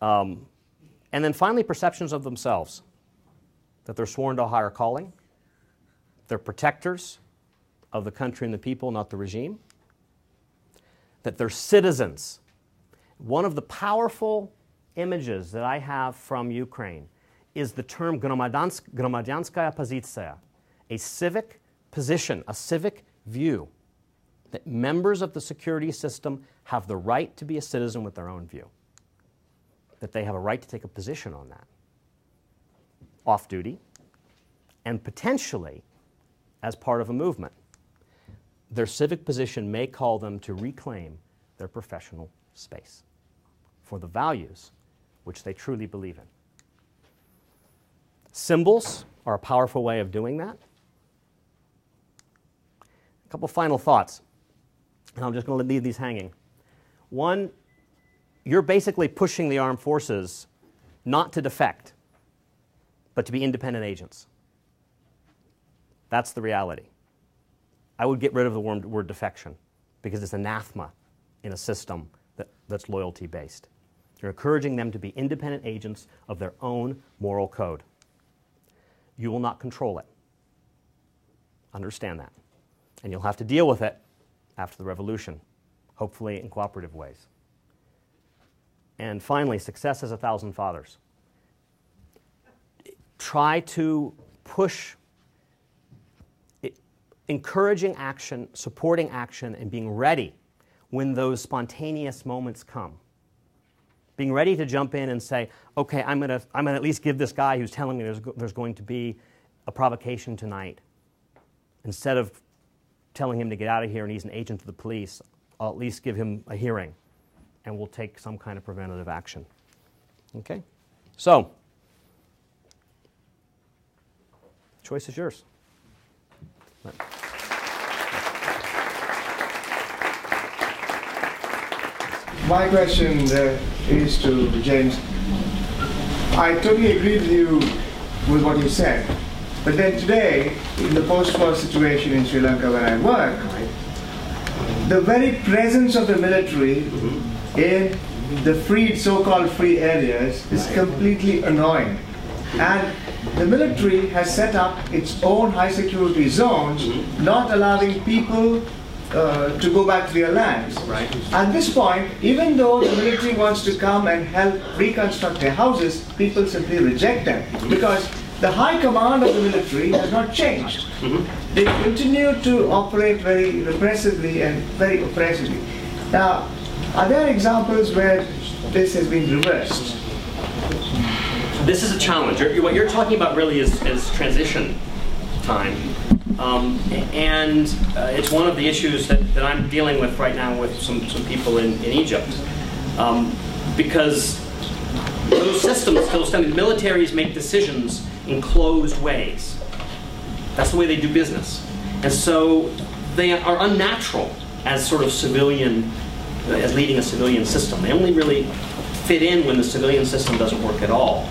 And then finally, perceptions of themselves, that they're sworn to a higher calling, they're protectors of the country and the people, not the regime, that they're citizens. One of the powerful images that I have from Ukraine is the term gromadyanskaya pozitsaya, a civic position, a civic view, that members of the security system have the right to be a citizen with their own view, that they have a right to take a position on that, off duty, and potentially as part of a movement. Their civic position may call them to reclaim their professional space for the values which they truly believe in. Symbols are a powerful way of doing that. A couple final thoughts, and I'm just going to leave these hanging. One, you're basically pushing the armed forces not to defect, but to be independent agents. That's the reality. I would get rid of the word defection, because it's anathema in a system that's loyalty-based. You're encouraging them to be independent agents of their own moral code. You will not control it. Understand that. And you'll have to deal with it after the revolution, hopefully in cooperative ways. And finally, success has 1,000 fathers. Try to push encouraging action, supporting action, and being ready when those spontaneous moments come. Being ready to jump in and say, okay, I'm gonna at least give this guy who's telling me there's going to be a provocation tonight, instead of telling him to get out of here and he's an agent of the police, I'll at least give him a hearing and we'll take some kind of preventative action. Okay? So, choice is yours. My question is to James. I totally agree with you with what you said. But then today, in the post-war situation in Sri Lanka where I work, the very presence of the military in the freed, so-called free areas is completely annoying. And the military has set up its own high security zones, not allowing people to go back to their lands. Right. At this point, even though the military wants to come and help reconstruct their houses, people simply reject them because the high command of the military has not changed. They continue to operate very repressively and very oppressively. Now, are there examples where this has been reversed? This is a challenge. What you're talking about really is transition time. And it's one of the issues that I'm dealing with right now with some people in Egypt. Because those systems still stand. Militaries make decisions in closed ways. That's the way they do business. And so they are unnatural as sort of civilian, as leading a civilian system. They only really fit in when the civilian system doesn't work at all.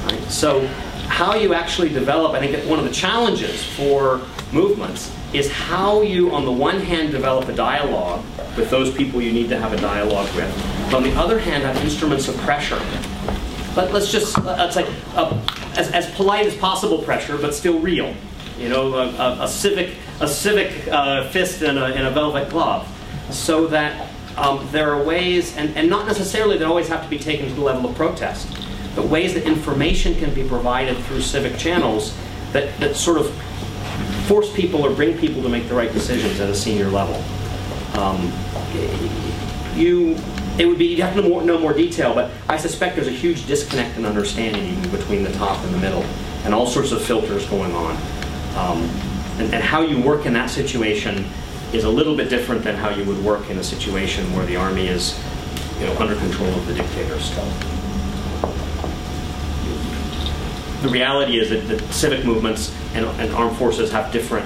Right? So how you actually develop, I think that one of the challenges for movements is how you, on the one hand, develop a dialogue with those people you need to have a dialogue with, but on the other hand, have instruments of pressure. Let's just, let's say, as polite as possible pressure, but still real. You know, a civic fist in a velvet glove, so that there are ways, and not necessarily they always have to be taken to the level of protest, but ways that information can be provided through civic channels that sort of force people or bring people to make the right decisions at a senior level. You'd have to know more detail, but I suspect there's a huge disconnect in understanding even between the top and the middle, and all sorts of filters going on. And how you work in that situation is a little bit different than how you would work in a situation where the army is, you know, under control of the dictators. The reality is that civic movements and armed forces have different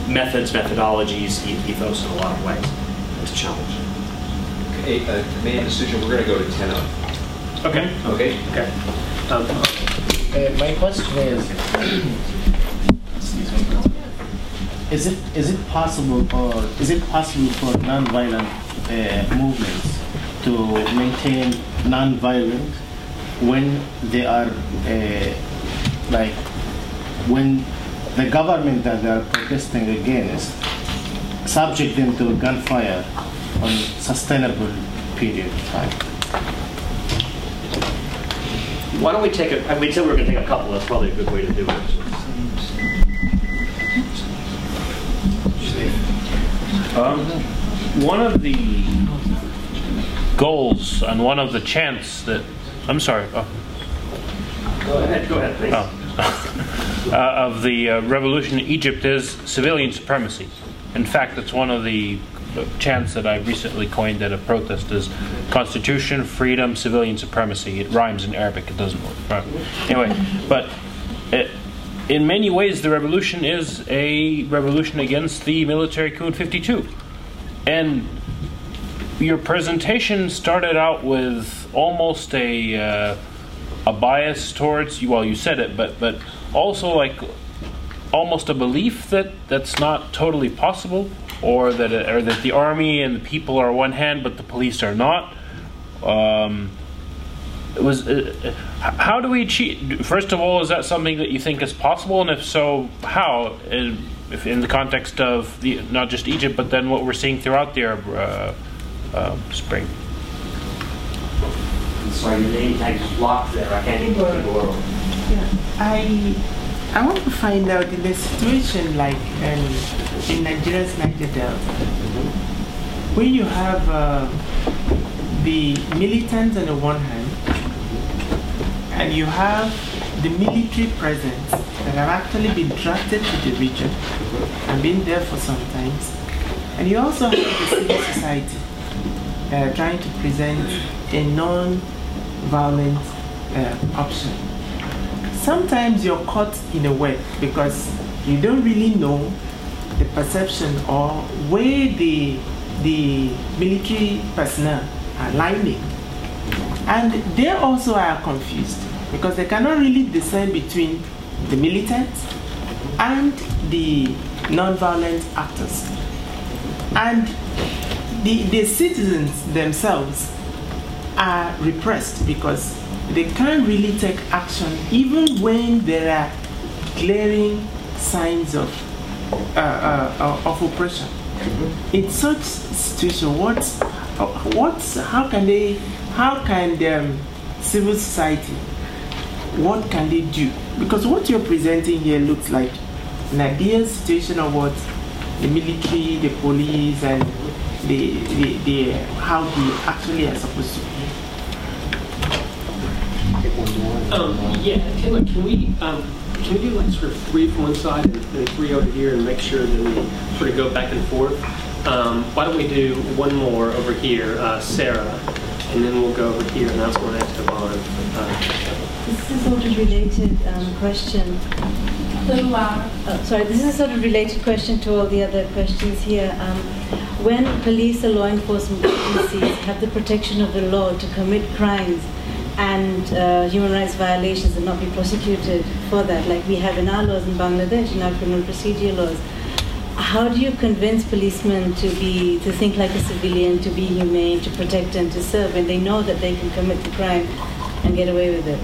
methods, methodologies, ethos in a lot of ways. It's a challenge. Okay, demand decision, we're going to go to 10-0. Okay. Okay. Okay. My question is it possible for nonviolent movements to maintain nonviolent when they are like when the government that they are protesting against subject them to gunfire on sustainable period of time? Why don't we take a, we said we were going to take a couple, that's probably a good way to do it. One of the goals and one of the chants that, I'm sorry. Go ahead, please. Of the revolution in Egypt is civilian supremacy. In fact, it's one of the chants that I recently coined at a protest is Constitution, freedom, civilian supremacy. It rhymes in Arabic, it doesn't work. Right. Anyway, but in many ways the revolution is a revolution against the military coup in '52. And your presentation started out with almost a bias towards, well, you said it, but also like almost a belief that that's not totally possible, or that the army and the people are one hand, but the police are not. How do we achieve? First of all, is that something that you think is possible, and if so, how? If in the context of not just Egypt, but then what we're seeing throughout the Arab Spring. Sorry, your name tag is blocked there. I can't even go over. I want to find out in a situation like in Nigeria's Niger Delta, where you have the militants on the one hand, and you have the military presence that have actually been drafted to the region and been there for some time, and you also have the civil society trying to present a non-violent option. Sometimes you're caught in a web because you don't really know the perception or where the military personnel are lining. And they also are confused because they cannot really discern between the militants and the non-violent actors. And the citizens themselves are repressed because they can't really take action even when there are glaring signs of of oppression. In such situation, how can civil society, what can they do? Because what you're presenting here looks like an ideal situation of what the military, the police, and how they actually are supposed to be. Yeah, can we do like sort of 3 from one side and 3 over here and make sure that we sort of go back and forth? Why don't we do one more over here, Sarah, and then we'll go over here, and that's one next to Vaughn. This is a sort of related question. Sorry, this is a sort of related question to all the other questions here. When police or law enforcement agencies have the protection of the law to commit crimes and human rights violations and not be prosecuted for that, like we have in our laws in Bangladesh, in our criminal procedure laws, how do you convince policemen to think like a civilian, to be humane, to protect and to serve, when they know that they can commit the crime and get away with it?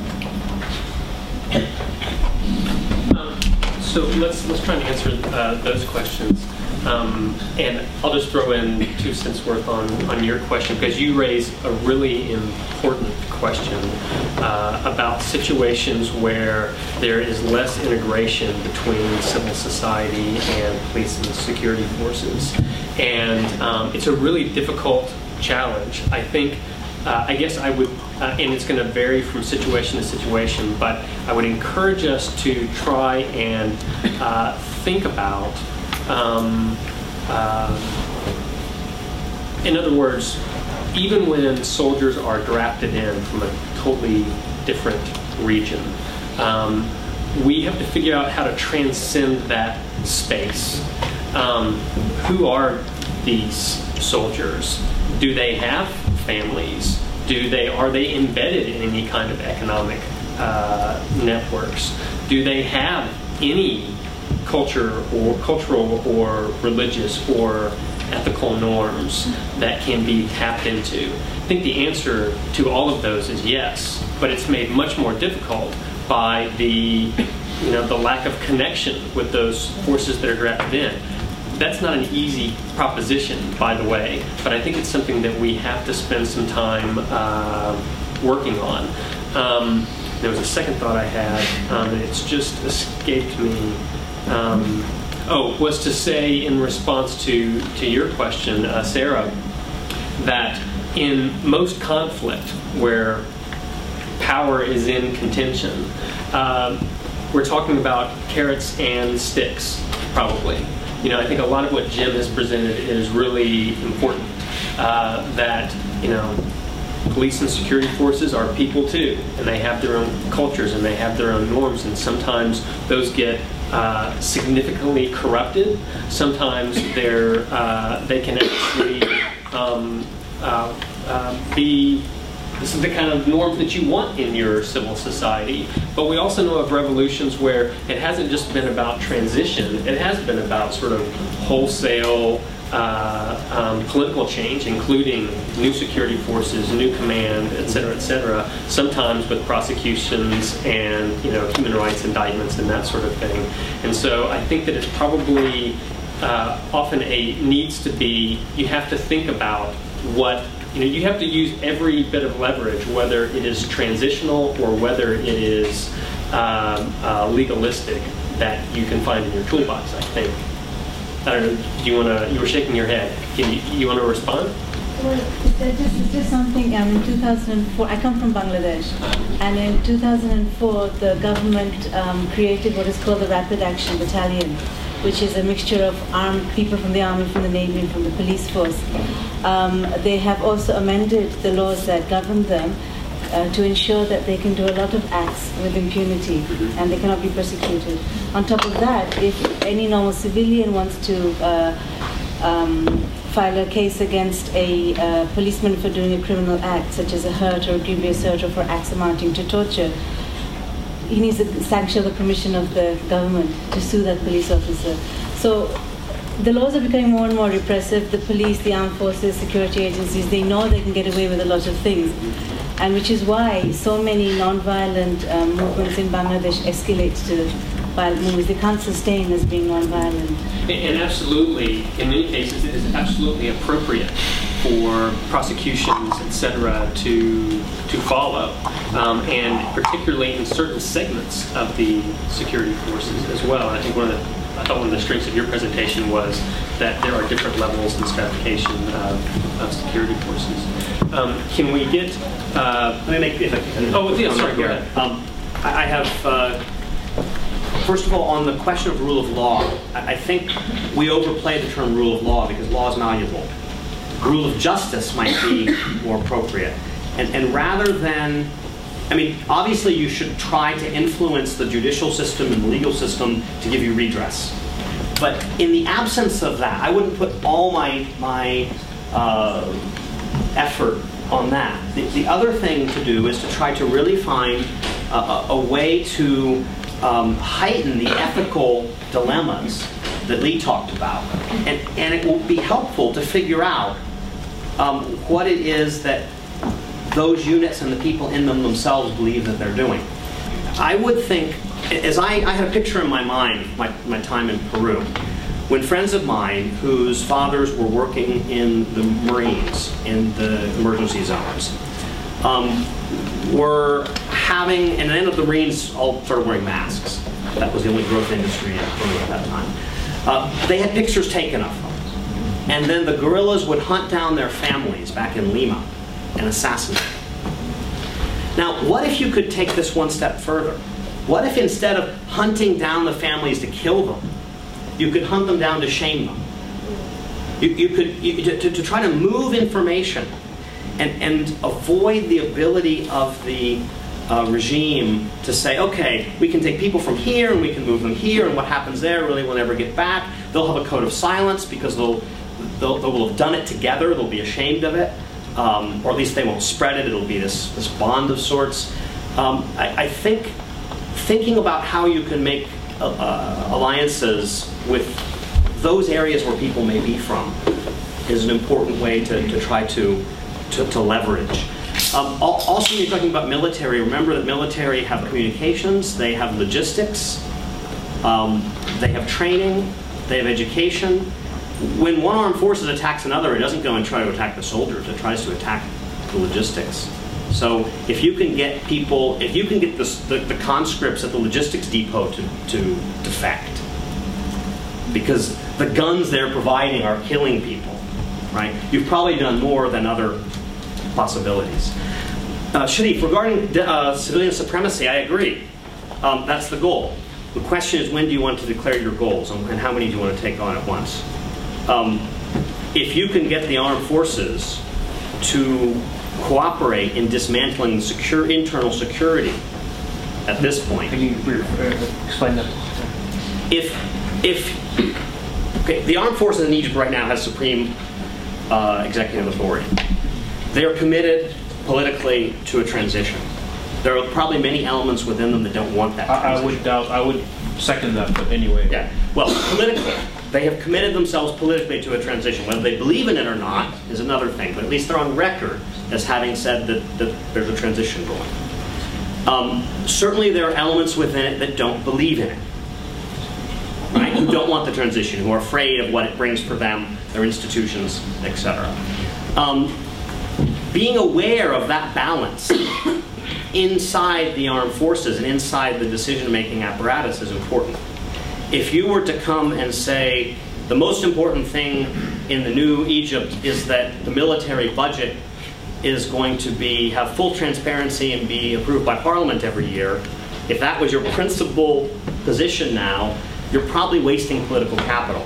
So let's try and answer those questions. And I'll just throw in 2 cents worth on your question, because you raise a really important question about situations where there is less integration between civil society and police and security forces. And it's a really difficult challenge. I think, I guess I would, and it's going to vary from situation to situation, but I would encourage us to try and think about, in other words, even when soldiers are drafted in from a totally different region, we have to figure out how to transcend that space. Who are these soldiers? Do they have families? Are they embedded in any kind of economic networks? Do they have any cultural or religious or ethical norms that can be tapped into? I think the answer to all of those is yes, but it's made much more difficult by the lack of connection with those forces that are drafted in. That's not an easy proposition, by the way, but I think it's something that we have to spend some time working on. There was a second thought I had, and it's just escaped me. Was to say in response to your question, Sarah, that in most conflict where power is in contention, we're talking about carrots and sticks, probably. I think a lot of what Jim has presented is really important, that, police and security forces are people too, and they have their own cultures and they have their own norms, and sometimes those get significantly corrupted. Sometimes they can actually be the kind of norms that you want in your civil society. But we also know of revolutions where it hasn't just been about transition, it has been about sort of wholesale political change, including new security forces, new command, et cetera, sometimes with prosecutions and human rights indictments and that sort of thing. And so I think that it's probably often needs to be, you have to think about what, you have to use every bit of leverage, whether it is transitional or whether it is legalistic, that you can find in your toolbox, I think. I don't know, you were shaking your head. You want to respond? Well, it's just something, in 2004, I come from Bangladesh, and in 2004 the government created what is called the Rapid Action Battalion, which is a mixture of armed people from the army, from the navy, and from the police force. They have also amended the laws that govern them to ensure that they can do a lot of acts with impunity and they cannot be persecuted. On top of that, if any normal civilian wants to file a case against a policeman for doing a criminal act, such as a hurt or a grievous hurt or for acts amounting to torture, he needs the sanction or the permission of the government to sue that police officer. So the laws are becoming more and more repressive. The police, the armed forces, security agencies, they know they can get away with a lot of things. And which is why so many non-violent movements in Bangladesh escalate to violent movements. They can't sustain as being non-violent. And absolutely, in many cases, it is absolutely appropriate for prosecutions, etc., to follow, and particularly in certain segments of the security forces as well. And I think I thought one of the strengths of your presentation was that there are different levels and stratification of security forces. Can we get? Let me make. Oh, yeah, sorry. Go ahead. I have. First of all, on the question of rule of law, I think we overplay the term rule of law because law is malleable. Rule of justice might be more appropriate. And rather than, I mean, obviously you should try to influence the judicial system and the legal system to give you redress. But in the absence of that, I wouldn't put all my effort on that. The other thing to do is to try to really find a way to heighten the ethical dilemmas that Lee talked about. And it will be helpful to figure out what it is that those units and the people in them themselves believe that they're doing. I would think, as I had a picture in my mind, my time in Peru, when friends of mine whose fathers were working in the Marines, in the emergency zones, were having, and then the Marines all started wearing masks. That was the only growth industry in Peru at that time. They had pictures taken of them. And then the guerrillas would hunt down their families back in Lima and assassinate them. Now, what if you could take this one step further? What if instead of hunting down the families to kill them, you could hunt them down to shame them? To try to move information and avoid the ability of the regime to say, okay, we can take people from here and we can move them here, and what happens there really will never get back. They'll have a code of silence because they will have done it together. They'll be ashamed of it, or at least they won't spread it. It'll be this bond of sorts. I think thinking about how you can make alliances with those areas where people may be from is an important way to try to leverage. Also, when you're talking about military, remember that military have communications, they have logistics, they have training, they have education. When one armed forces attacks another, it doesn't go and try to attack the soldiers, it tries to attack the logistics. So if you can get people, if you can get the conscripts at the logistics depot to defect, because the guns they're providing are killing people, right? You've probably done more than other possibilities. Sharif, regarding civilian supremacy, I agree. That's the goal. The question is, when do you want to declare your goals, and how many do you want to take on at once? If you can get the armed forces to cooperate in dismantling internal security at this point. Can you explain that? Okay, the armed forces in Egypt right now has supreme executive authority. They are committed politically to a transition. There are probably many elements within them that don't want that transition. I would second that, but anyway. Yeah. Well, politically, they have committed themselves politically to a transition. Whether they believe in it or not is another thing, but at least they're on record as having said that there's a transition going. Certainly there are elements within it that don't believe in it, right? Who don't want the transition, who are afraid of what it brings for them, their institutions, etc. Being aware of that balance inside the armed forces and inside the decision-making apparatus is important. If you were to come and say, the most important thing in the new Egypt is that the military budget is going to have full transparency and be approved by Parliament every year, if that was your principal position now, you're probably wasting political capital.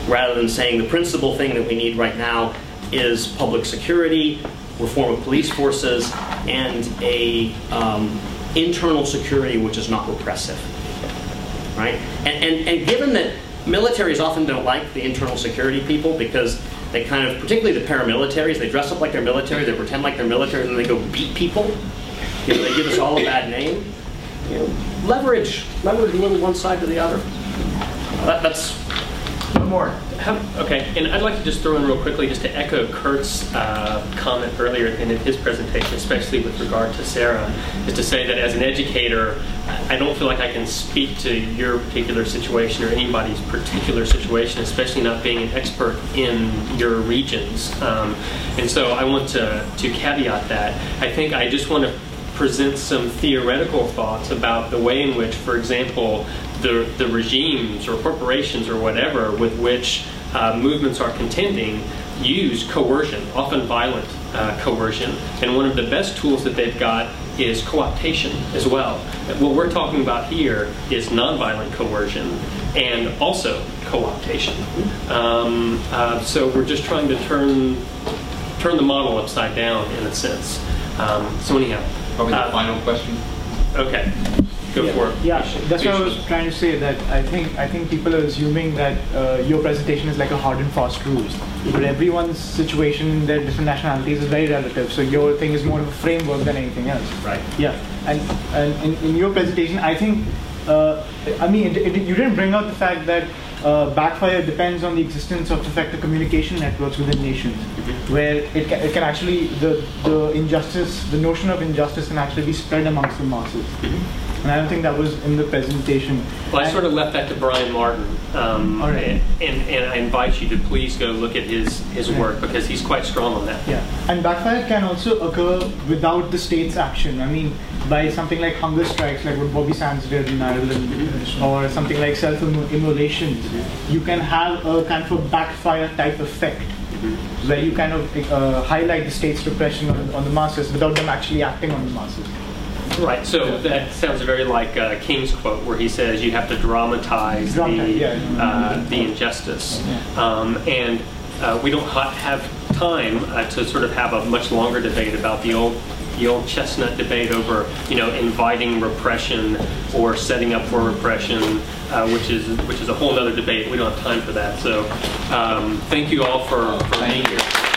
Rather than saying the principal thing that we need right now is public security, reform of police forces, and a internal security which is not repressive, right? And given that militaries often don't like the internal security people because they kind of, particularly the paramilitaries, they dress up like they're military, they pretend like they're military, and then they go beat people. You know, they give us all a bad name. You know, leverage really one side to the other. That's more. Okay, and I'd like to just throw in real quickly, just to echo Kurt's comment earlier in his presentation, especially with regard to Sarah, is to say that as an educator, I don't feel like I can speak to your particular situation or anybody's particular situation, especially not being an expert in your regions. And so I want to caveat that. I think I just want to present some theoretical thoughts about the way in which, for example, the regimes or corporations or whatever with which movements are contending use coercion, often violent coercion. And one of the best tools that they've got is co-optation as well. What we're talking about here is nonviolent coercion and also co-optation. So we're just trying to turn the model upside down in a sense. So anyhow. Probably the final question. Okay. Go for it. Yeah, that's what I was trying to say, that I think people are assuming that your presentation is like a hard and fast rules, but everyone's situation, their different nationalities is very relative. So your thing is more of a framework than anything else. Right. Yeah, and in your presentation, I think, I mean, you didn't bring out the fact that backfire depends on the existence of effective communication networks within nations, where it can actually, the injustice, the notion of injustice can actually be spread amongst the masses. And I don't think that was in the presentation. Well, I sort of left that to Brian Martin. All right. And I invite you to please go look at his work, because he's quite strong on that. Yeah. And backfire can also occur without the state's action. I mean, by something like hunger strikes, like what Bobby Sands did in Ireland, or something like self-immolation, you can have a kind of a backfire type effect, where you kind of highlight the state's repression on the masses without them actually acting on the masses. Right, so that sounds very like King's quote, where he says you have to dramatize the injustice. And we don't have time to sort of have a much longer debate about the old chestnut debate over, inviting repression or setting up for repression, which is a whole other debate. We don't have time for that. So thank you all for being here.